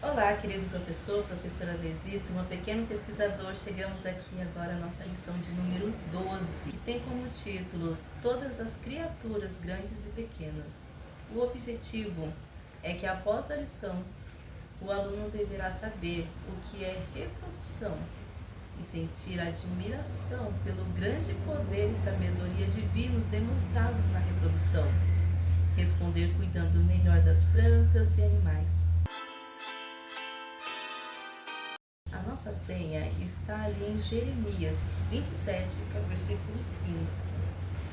Olá, querido professor, professora Desito, uma pequeno pesquisador. Chegamos aqui agora à nossa lição de número 12, que tem como título Todas as criaturas grandes e pequenas. O objetivo é que após a lição, o aluno deverá saber o que é reprodução e sentir admiração pelo grande poder e sabedoria divinos demonstrados na reprodução. Responder cuidando melhor das plantas e animais. A nossa senha está ali em Jeremias 27, que é o versículo 5.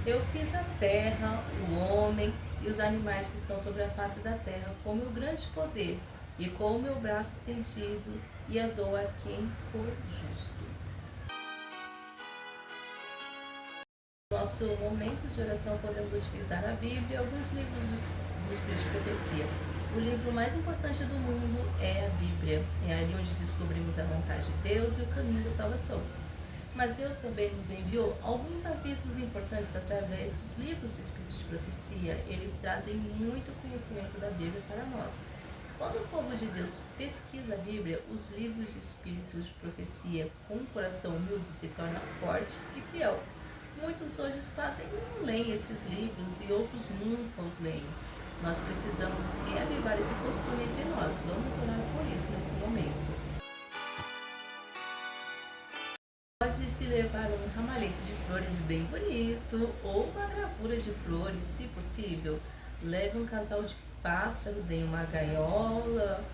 Eu fiz a terra, o homem e os animais que estão sobre a face da terra com meu grande poder e com o meu braço estendido, e a dou a quem for justo. No nosso momento de oração podemos utilizar a Bíblia e alguns livros dos livros de profecia. O livro mais importante do mundo é a Bíblia. É ali onde descobrimos a vontade de Deus e o caminho da salvação. Mas Deus também nos enviou alguns avisos importantes através dos livros do Espírito de Profecia. Eles trazem muito conhecimento da Bíblia para nós. Quando o povo de Deus pesquisa a Bíblia, os livros de Espírito de Profecia com um coração humilde se torna forte e fiel. Muitos hoje quase não leem esses livros e outros nunca os leem. Nós precisamos reavivar esse costume entre nós. Vamos orar por isso nesse momento. Pode-se levar um ramalhete de flores bem bonito ou uma gravura de flores, se possível. Leve um casal de pássaros em uma gaiola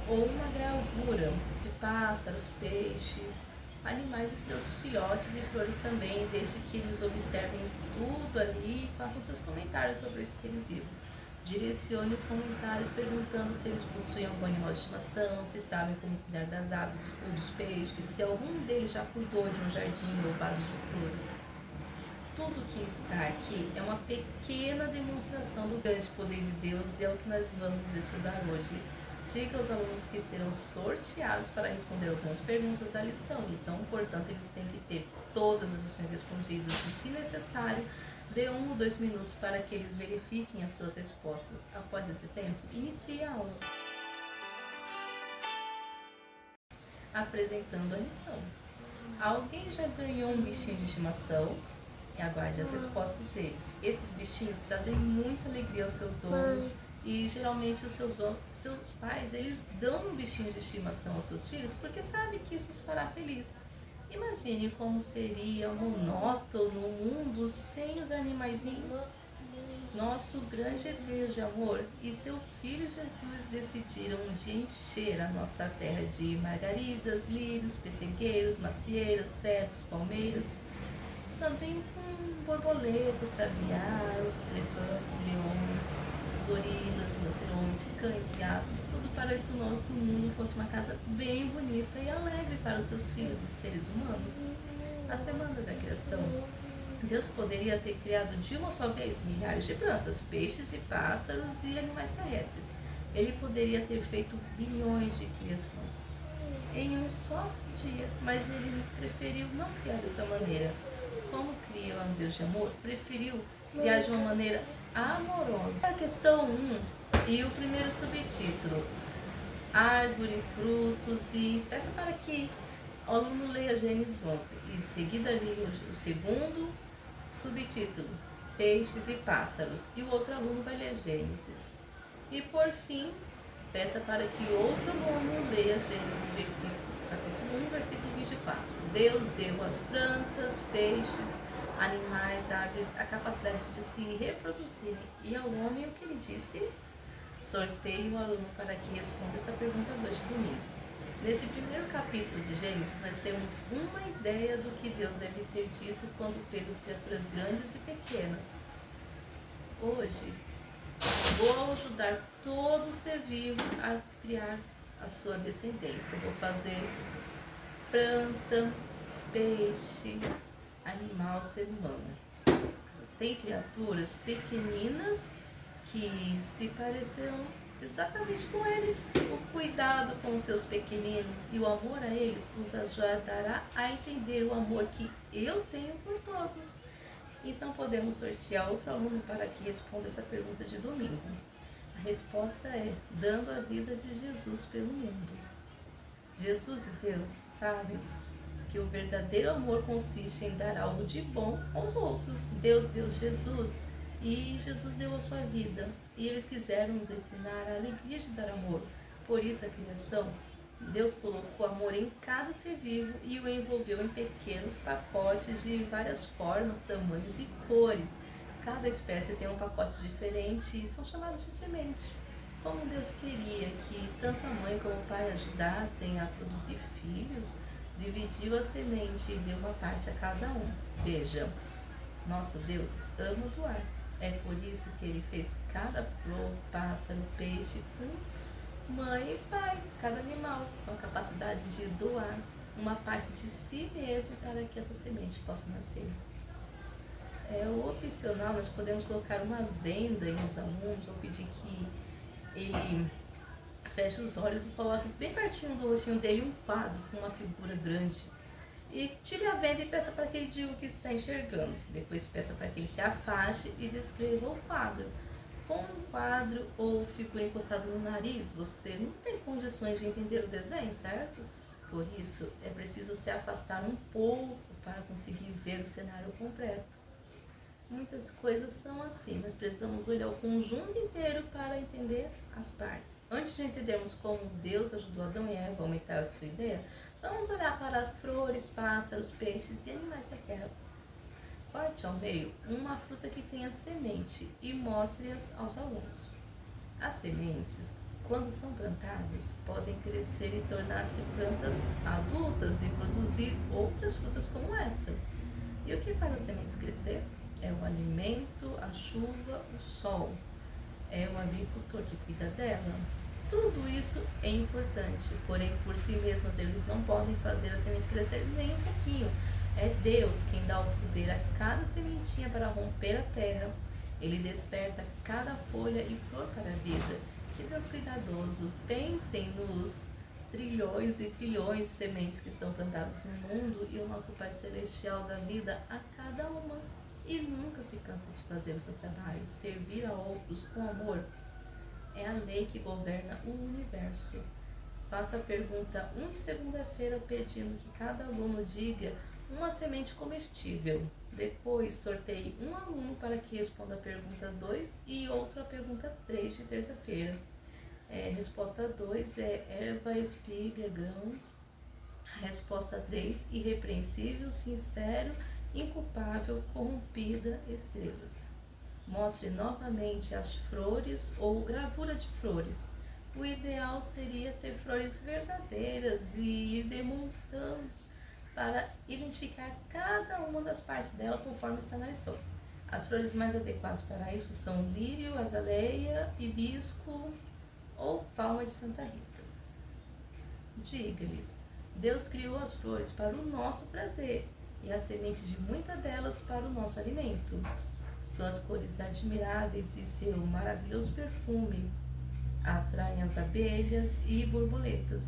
ou uma gravura de pássaros, peixes, animais e seus filhotes e flores também. Deixe que eles observem tudo ali e façam seus comentários sobre esses seres vivos. Direcione os comentários perguntando se eles possuem algum animal de estimação, se sabem como cuidar das aves ou dos peixes, se algum deles já cuidou de um jardim ou vaso de flores. Tudo que está aqui é uma pequena demonstração do grande poder de Deus e é o que nós vamos estudar hoje. Diga aos alunos que serão sorteados para responder algumas perguntas da lição, então, portanto, eles têm que ter todas as ações respondidas e, se necessário, dê 1 ou 2 minutos para que eles verifiquem as suas respostas. Após esse tempo, inicie a aula apresentando a lição. Alguém já ganhou um bichinho de estimação? Aguarde as respostas deles. Esses bichinhos trazem muita alegria aos seus donos e geralmente os seus pais, eles dão um bichinho de estimação aos seus filhos porque sabem que isso os fará feliz. Imagine como seria monótono o mundo sem os animaizinhos. Nosso grande Deus de amor e seu Filho Jesus decidiram um dia encher a nossa terra de margaridas, lírios, pessegueiros, macieiras, cedros, palmeiras, também com borboletas, sabiás, elefantes, leões, gorilas, rinocerontes, cães, gatos, tudo para que o nosso mundo fosse uma casa bem bonita e alegre para os seus filhos, os seres humanos. Na semana da criação, Deus poderia ter criado de uma só vez milhares de plantas, peixes e pássaros e animais terrestres. Ele poderia ter feito bilhões de criações em um só dia, mas ele preferiu não criar dessa maneira. Como cria um Deus de amor, preferiu criar de uma maneira amorosa. A questão 1 e o primeiro subtítulo, árvore, frutos, e peça para que o aluno leia Gênesis 11. E em seguida leia o segundo subtítulo, peixes e pássaros, e o outro aluno vai ler Gênesis. E por fim, peça para que outro aluno leia Gênesis capítulo 1, versículo 24. Deus deu às plantas, peixes, animais, árvores a capacidade de se reproduzirem, e ao homem o que ele disse? Sorteie o aluno para que responda essa pergunta hoje, domingo. Nesse primeiro capítulo de Gênesis, nós temos uma ideia do que Deus deve ter dito quando fez as criaturas grandes e pequenas. Hoje, vou ajudar todo ser vivo a criar a sua descendência. Vou fazer planta, peixe, animal, ser humano. Tem criaturas pequeninas que se parecerão exatamente com eles. O cuidado com os seus pequeninos e o amor a eles os ajudará a entender o amor que eu tenho por todos. Então podemos sortear outro aluno para que responda essa pergunta de domingo. A resposta é dando a vida de Jesus pelo mundo. Jesus e Deus sabem que o verdadeiro amor consiste em dar algo de bom aos outros. Deus deu Jesus e Jesus deu a sua vida. E eles quiseram nos ensinar a alegria de dar amor. Por isso a criação, Deus colocou amor em cada ser vivo e o envolveu em pequenos pacotes de várias formas, tamanhos e cores. Cada espécie tem um pacote diferente e são chamados de semente. Como Deus queria que tanto a mãe como o pai ajudassem a produzir filhos, dividiu a semente e deu uma parte a cada um. Veja, nosso Deus ama doar. É por isso que ele fez cada flor, pássaro, peixe com mãe e pai, cada animal, com a capacidade de doar uma parte de si mesmo para que essa semente possa nascer. O opcional, nós podemos colocar uma venda em os alunos ou pedir que ele feche os olhos e coloque bem pertinho do rostinho dele um quadro com uma figura grande. E tire a venda e peça para que ele diga o que está enxergando. Depois peça para que ele se afaste e descreva o quadro. Com um quadro ou figura encostada no nariz, você não tem condições de entender o desenho, certo? Por isso, é preciso se afastar um pouco para conseguir ver o cenário completo. Muitas coisas são assim, nós precisamos olhar o conjunto inteiro para entender as partes. Antes de entendermos como Deus ajudou Adão e Eva a aumentar a sua ideia, vamos olhar para flores, pássaros, peixes e animais da terra. Corte ao meio uma fruta que tenha semente e mostre-as aos alunos. As sementes, quando são plantadas, podem crescer e tornar-se plantas adultas e produzir outras frutas como essa. E o que faz as sementes crescer? É o alimento, a chuva, o sol. É o agricultor que cuida dela. Tudo isso é importante, porém por si mesmas eles não podem fazer a semente crescer nem um pouquinho. É Deus quem dá o poder a cada sementinha para romper a terra. Ele desperta cada folha e flor para a vida. Que Deus cuidadoso. Pensem nos trilhões e trilhões de sementes que são plantadas no mundo e o nosso Pai Celestial dá vida a cada uma. E nunca se cansa de fazer o seu trabalho. Servir a outros com amor é a lei que governa o universo. Faça a pergunta 1 de segunda-feira pedindo que cada aluno diga uma semente comestível. Depois sorteie um aluno para que responda a pergunta 2 e outro a pergunta 3 de terça-feira. Resposta 2 é erva, espiga, grãos. A resposta 3, irrepreensível, sincero, inculpável, corrompida, estrelas. Mostre novamente as flores ou gravura de flores. O ideal seria ter flores verdadeiras e ir demonstrando para identificar cada uma das partes dela conforme está na lição. As flores mais adequadas para isso são lírio, azaleia, hibisco ou palma de Santa Rita. Diga-lhes, Deus criou as flores para o nosso prazer e a semente de muitas delas para o nosso alimento. Suas cores admiráveis e seu maravilhoso perfume atraem as abelhas e borboletas.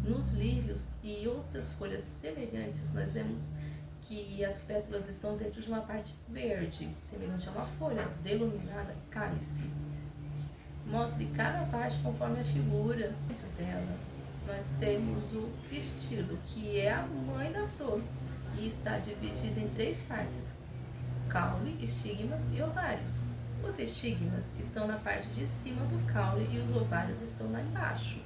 Nos lírios e outras folhas semelhantes, nós vemos que as pétalas estão dentro de uma parte verde, semelhante a uma folha, denominada cálice. Mostre cada parte conforme a figura dela. Nós temos o pistilo, que é a mãe da flor, e está dividido em 3 partes: caule, estigmas e ovários. Os estigmas estão na parte de cima do caule e os ovários estão lá embaixo.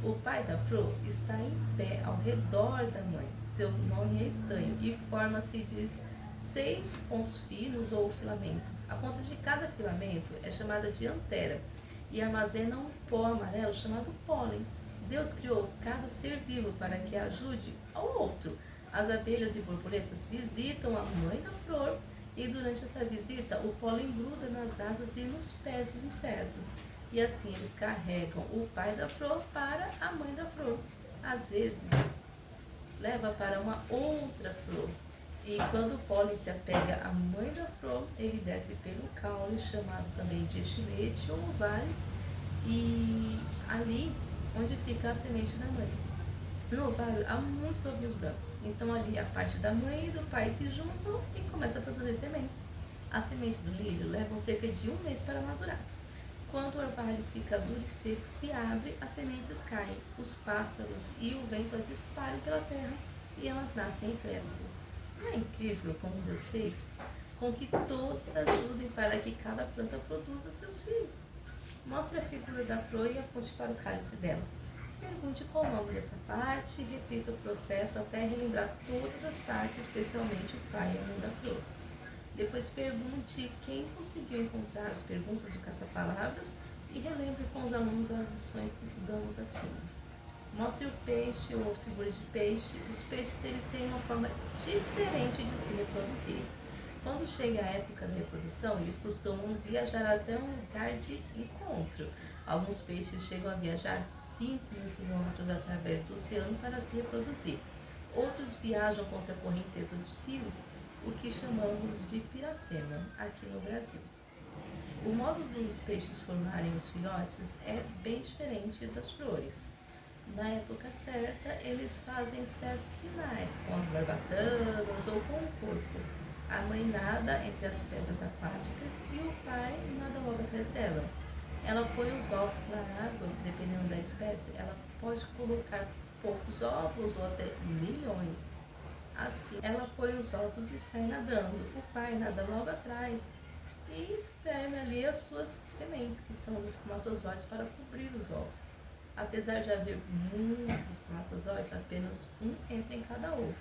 O pai da flor está em pé ao redor da mãe. Seu nome é estanho e forma-se de 6 pontos finos ou filamentos. A ponta de cada filamento é chamada de antera e armazena um pó amarelo chamado pólen. Deus criou cada ser vivo para que ajude ao outro. As abelhas e borboletas visitam a mãe da flor e durante essa visita o pólen gruda nas asas e nos pés dos insetos. E assim eles carregam o pai da flor para a mãe da flor. Às vezes, leva para uma outra flor. E quando o pólen se apega à mãe da flor, ele desce pelo caule, chamado também de estilete ou ovário, e ali onde fica a semente da mãe. No ovário há muitos ovinhos brancos, então ali a parte da mãe e do pai se juntam e começam a produzir sementes. As sementes do lírio levam cerca de 1 mês para madurar. Quando o orvalho fica duro e seco, se abre, as sementes caem, os pássaros e o vento as espalham pela terra e elas nascem e crescem. Não é incrível como Deus fez? Com que todos ajudem para que cada planta produza seus filhos. Mostre a figura da flor e aponte para o cálice dela. Pergunte qual o nome dessa parte e repita o processo até relembrar todas as partes, especialmente o pai e a mãe da flor. Depois pergunte quem conseguiu encontrar as perguntas do caça-palavras e relembre com os alunos as lições que estudamos acima. Mostre o peixe ou figura de peixe. Os peixes eles têm uma forma diferente de se reproduzir. Quando chega a época da reprodução, eles costumam viajar até um lugar de encontro. Alguns peixes chegam a viajar 5.000 quilômetros através do oceano para se reproduzir. Outros viajam contra a correnteza dos rios, o que chamamos de piracema aqui no Brasil. O modo dos peixes formarem os filhotes é bem diferente das flores. Na época certa, eles fazem certos sinais com as barbatanas ou com o corpo. A mãe nada entre as pedras aquáticas e o pai nada logo atrás dela. Ela põe os ovos na água, dependendo da espécie, ela pode colocar poucos ovos ou até milhões. Assim, ela põe os ovos e sai nadando. O pai nada logo atrás e espreme ali as suas sementes, que são os espermatozoides, para cobrir os ovos. Apesar de haver muitos espermatozoides, apenas um entra em cada ovo.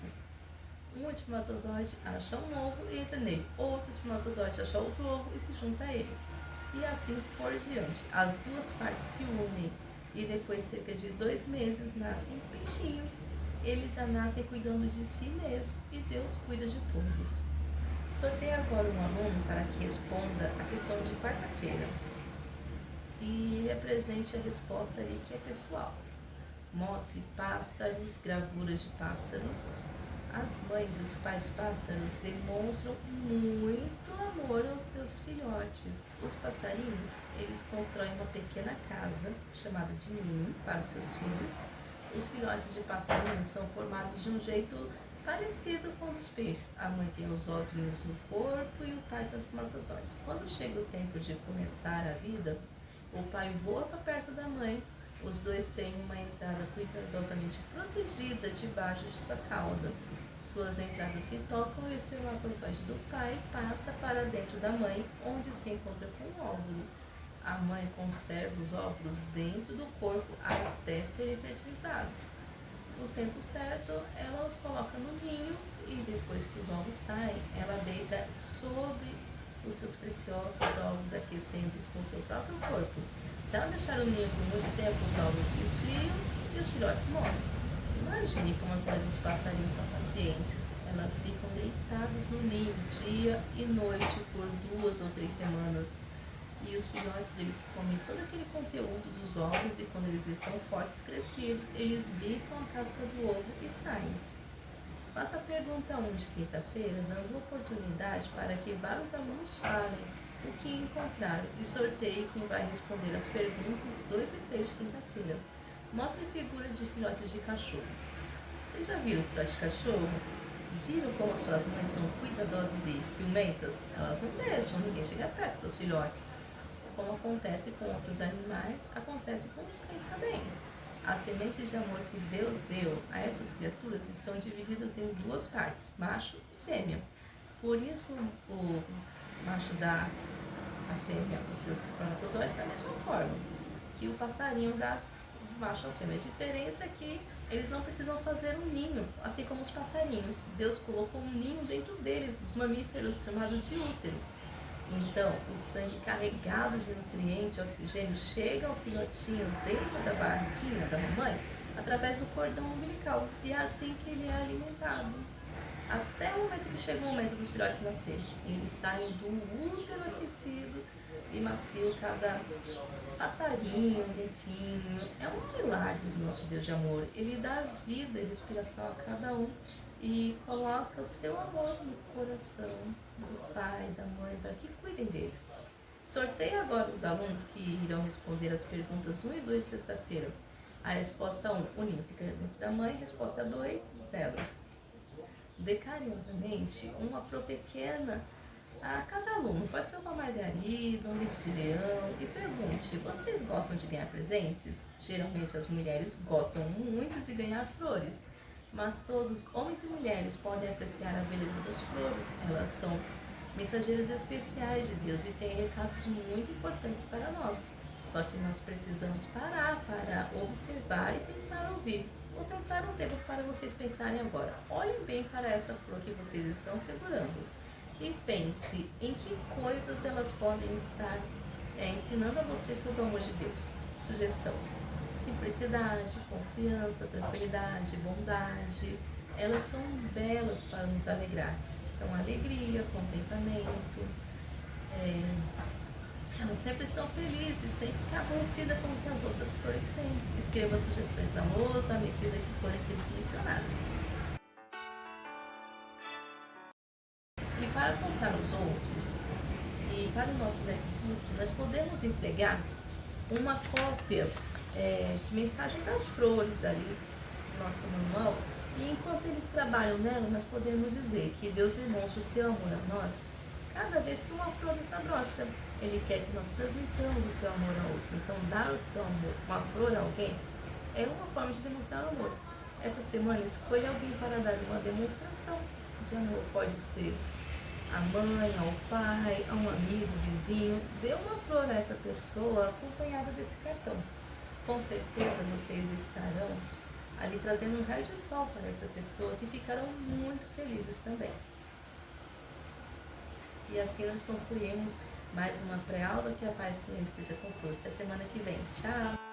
Um espermatozoide acha um ovo e entra nele. Outro espermatozoide acha outro ovo e se junta a ele. E assim por diante. As duas partes se unem e depois de cerca de 2 meses nascem peixinhos. Eles já nascem cuidando de si mesmos e Deus cuida de todos. Sorteio agora um aluno para que responda a questão de quarta-feira. E ele apresente a resposta ali que é pessoal. Mostre pássaros, gravuras de pássaros. As mães e os pais pássaros demonstram muito amor aos seus filhotes. Os passarinhos, eles constroem uma pequena casa, chamada de ninho, para os seus filhos. Os filhotes de passarinhos são formados de um jeito parecido com os peixes. A mãe tem os ovinhos no corpo e o pai tem os espermatozoides. Quando chega o tempo de começar a vida, o pai voa para perto da mãe. Os dois têm uma entrada cuidadosamente protegida debaixo de sua cauda. Suas entradas se tocam e o espermatozoide do pai passa para dentro da mãe, onde se encontra com o óvulo. A mãe conserva os óvulos dentro do corpo até serem fertilizados. No tempo certo, ela os coloca no ninho e depois que os ovos saem, ela deita sobre os seus preciosos ovos, aquecendo-os com o seu próprio corpo. Se ela deixar o ninho por muito tempo, os ovos se esfriam e os filhotes morrem. Imagine como as mães dos passarinhos são pacientes. Elas ficam deitadas no ninho dia e noite por 2 ou 3 semanas. E os filhotes, eles comem todo aquele conteúdo dos ovos e quando eles estão fortes, crescidos, eles bicam a casca do ovo e saem. Faça a pergunta 1 de quinta-feira, dando oportunidade para que vários alunos falem o que encontraram e sorteie quem vai responder as perguntas 2 e 3 de quinta-feira. Mostre figura de filhotes de cachorro. Vocês já viram filhote de cachorro? Viram como as suas mães são cuidadosas e ciumentas? Elas não deixam ninguém chegar perto dos seus filhotes. Como acontece com outros animais, acontece com os cães também. As sementes de amor que Deus deu a essas criaturas estão divididas em 2 partes, macho e fêmea. Por isso, o macho dá à fêmea os seus espermatozoides da mesma forma que o passarinho dá macho ao fêmea. A diferença é que eles não precisam fazer um ninho, assim como os passarinhos. Deus colocou um ninho dentro deles, dos mamíferos, chamado de útero. Então, o sangue carregado de nutrientes, oxigênio, chega ao filhotinho dentro da barriguinha da mamãe através do cordão umbilical. E é assim que ele é alimentado. Até o momento que chega o momento dos filhotes nascerem. Eles saem do útero aquecido e macio, cada passarinho, gatinho. É um milagre do nosso Deus de amor. Ele dá vida e respiração a cada um e coloca o seu amor no coração do pai, da mãe, para que cuidem deles. Sorteie agora os alunos que irão responder as perguntas 1 e 2 de sexta-feira. A resposta 1, o ninho fica dentro da mãe. Resposta 2, zero. Dê carinhosamente uma flor pequena a cada aluno, pode ser uma margarida, um leite de leão, e pergunte: vocês gostam de ganhar presentes? Geralmente as mulheres gostam muito de ganhar flores, mas todos, homens e mulheres, podem apreciar a beleza das flores. Elas são mensageiras especiais de Deus e têm recados muito importantes para nós. Só que nós precisamos parar para observar e tentar ouvir. Vou tentar um tempo para vocês pensarem agora. Olhem bem para essa flor que vocês estão segurando e pense em que coisas elas podem estar ensinando a vocês sobre o amor de Deus. Sugestão: simplicidade, confiança, tranquilidade, bondade. Elas são belas para nos alegrar. Então, alegria, contentamento. Elas sempre estão felizes, sem ficar aborrecida como que as outras flores têm. Escreva sugestões da moça à medida que forem sendo mencionadas. E para contar aos outros, e para o nosso netbook, nós podemos entregar uma cópia de mensagem das flores ali no nosso manual. E enquanto eles trabalham nela, nós podemos dizer que Deus demonstra o seu amor a nós cada vez que uma flor desabrocha. Ele quer que nós transmitamos o seu amor ao outro. Então, dar o seu amor, uma flor a alguém, é uma forma de demonstrar amor. Essa semana, escolha alguém para dar uma demonstração de amor. Pode ser a mãe, ao pai, a um amigo, vizinho. Dê uma flor a essa pessoa acompanhada desse cartão. Com certeza vocês estarão ali trazendo um raio de sol para essa pessoa, que ficarão muito felizes também. E assim nós concluímos mais uma pré-aula. Que a paz do Senhor esteja com todos. Até semana que vem. Tchau!